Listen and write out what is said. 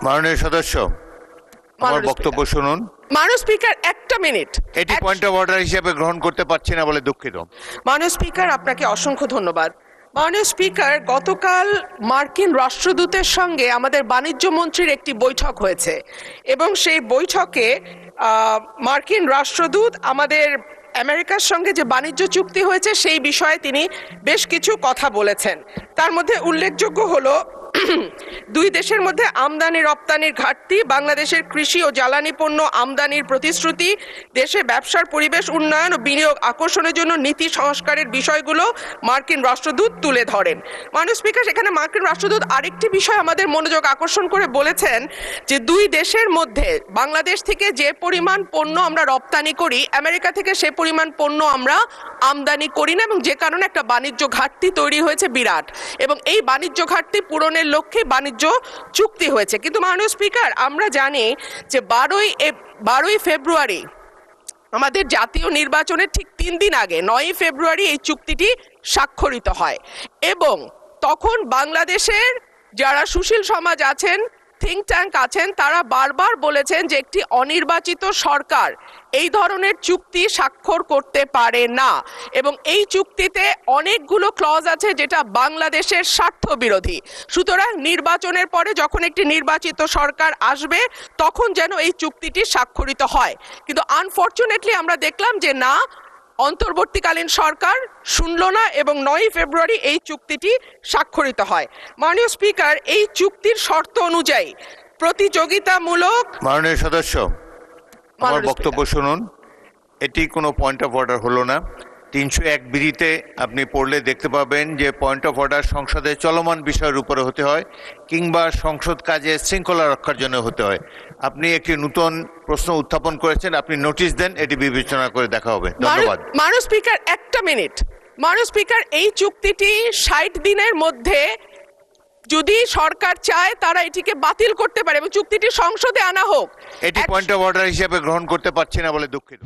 মাননীয় সদস্য, আমার বক্তব্য শুনুন। মাননীয় স্পিকার, একটা মিনিট। এটি পয়েন্ট অফ অর্ডার হিসেবে গ্রহণ করতে পারছি না বলে দুঃখিত। মাননীয় স্পিকার, আপনাকে অসংখ্য ধন্যবাদ। মাননীয় স্পিকার, গতকাল মার্কিন রাষ্ট্রদূতের সঙ্গে আমাদের বাণিজ্য মন্ত্রীর একটি বৈঠক হয়েছে এবং সেই বৈঠকে মার্কিন রাষ্ট্রদূত আমাদের আমেরিকার সঙ্গে যে বাণিজ্য চুক্তি হয়েছে সেই বিষয়ে তিনি বেশ কিছু কথা বলেছেন। তার মধ্যে উল্লেখযোগ্য হলো দুই দেশের মধ্যে আমদানি রপ্তানির ঘাটতি, বাংলাদেশের কৃষি ও জ্বালানি পণ্য আমদানির প্রতিশ্রুতি, দেশে ব্যবসার পরিবেশ উন্নয়ন ও বিনিয়োগ আকর্ষণের জন্য নীতি সংস্কারের বিষয়গুলো মার্কিন রাষ্ট্রদূত তুলে ধরেন। মাননীয় স্পিকার, সেখানে মার্কিন রাষ্ট্রদূত আরেকটি বিষয় আমাদের মনোযোগ আকর্ষণ করে বলেছেন যে দুই দেশের মধ্যে বাংলাদেশ থেকে যে পরিমাণ পণ্য আমরা রপ্তানি করি, আমেরিকা থেকে সে পরিমাণ পণ্য আমরা আমদানি করি না এবং যে কারণে একটা বাণিজ্য ঘাটতি তৈরি হয়েছে বিরাট, এবং এই বাণিজ্য ঘাটতি পূরণের লক্ষ্যে বাণিজ্য চুক্তি হয়েছে। কিন্তু মাননীয় স্পিকার, আমরা জানি যে 12ই ফেব্রুয়ারি আমাদের জাতীয় নির্বাচনের ঠিক 3 দিন আগে 9ই ফেব্রুয়ারি এই চুক্তিটি স্বাক্ষরিত হয় এবং তখন বাংলাদেশের যারা সুশীল সমাজ আছেন, থিঙ্ক ট্যাঙ্ক আছেন, তারা বারবার বলেছেন যে একটি অনির্বাচিত সরকার এই ধরনের চুক্তি স্বাক্ষর করতে পারে না এবং এই চুক্তিতে অনেকগুলো ক্লজ আছে যেটা বাংলাদেশের স্বার্থ বিরোধী। সুতরাং নির্বাচনের পরে যখন একটি নির্বাচিত সরকার আসবে তখন যেন এই চুক্তিটি স্বাক্ষরিত হয়। কিন্তু আনফরচুনেটলি আমরা দেখলাম যে না, অন্তর্বর্তীকালীন সরকার শুনল না এবং 9ই ফেব্রুয়ারি এই চুক্তিটি স্বাক্ষরিত হয়। মাননীয় স্পিকার, এই চুক্তির শর্ত অনুযায়ী প্রতিযোগিতামূলক। মাননীয় সদস্য, আমার বক্তব্য শুনুন। এটি কোনো পয়েন্ট অফ অর্ডার হলো না। 301 বিধিতে আপনি পড়লে দেখতে পাবেন যে পয়েন্ট অফ অর্ডার সংসদে চলমান বিষয়ের উপরে হতে হয় কিংবা সংসদ কাজে শৃঙ্খলা রক্ষার জন্য হতে হয়। আপনি একটি নতুন প্রশ্ন উত্থাপন করেছেন, আপনি নোটিশ দেন, এটি বিবেচনা করে দেখা হবে। ধন্যবাদ। মাননীয় স্পিকার, একটা মিনিট। মাননীয় স্পিকার, এই চুক্তিটি 60 দিনের মধ্যে যদি সরকার চায় তারা এটিকে বাতিল করতে পারে এবং চুক্তিটি সংসদে আনা হোক। এটি পয়েন্ট অফ অর্ডার হিসেবে গ্রহণ করতে পারছি না বলে দুঃখিত।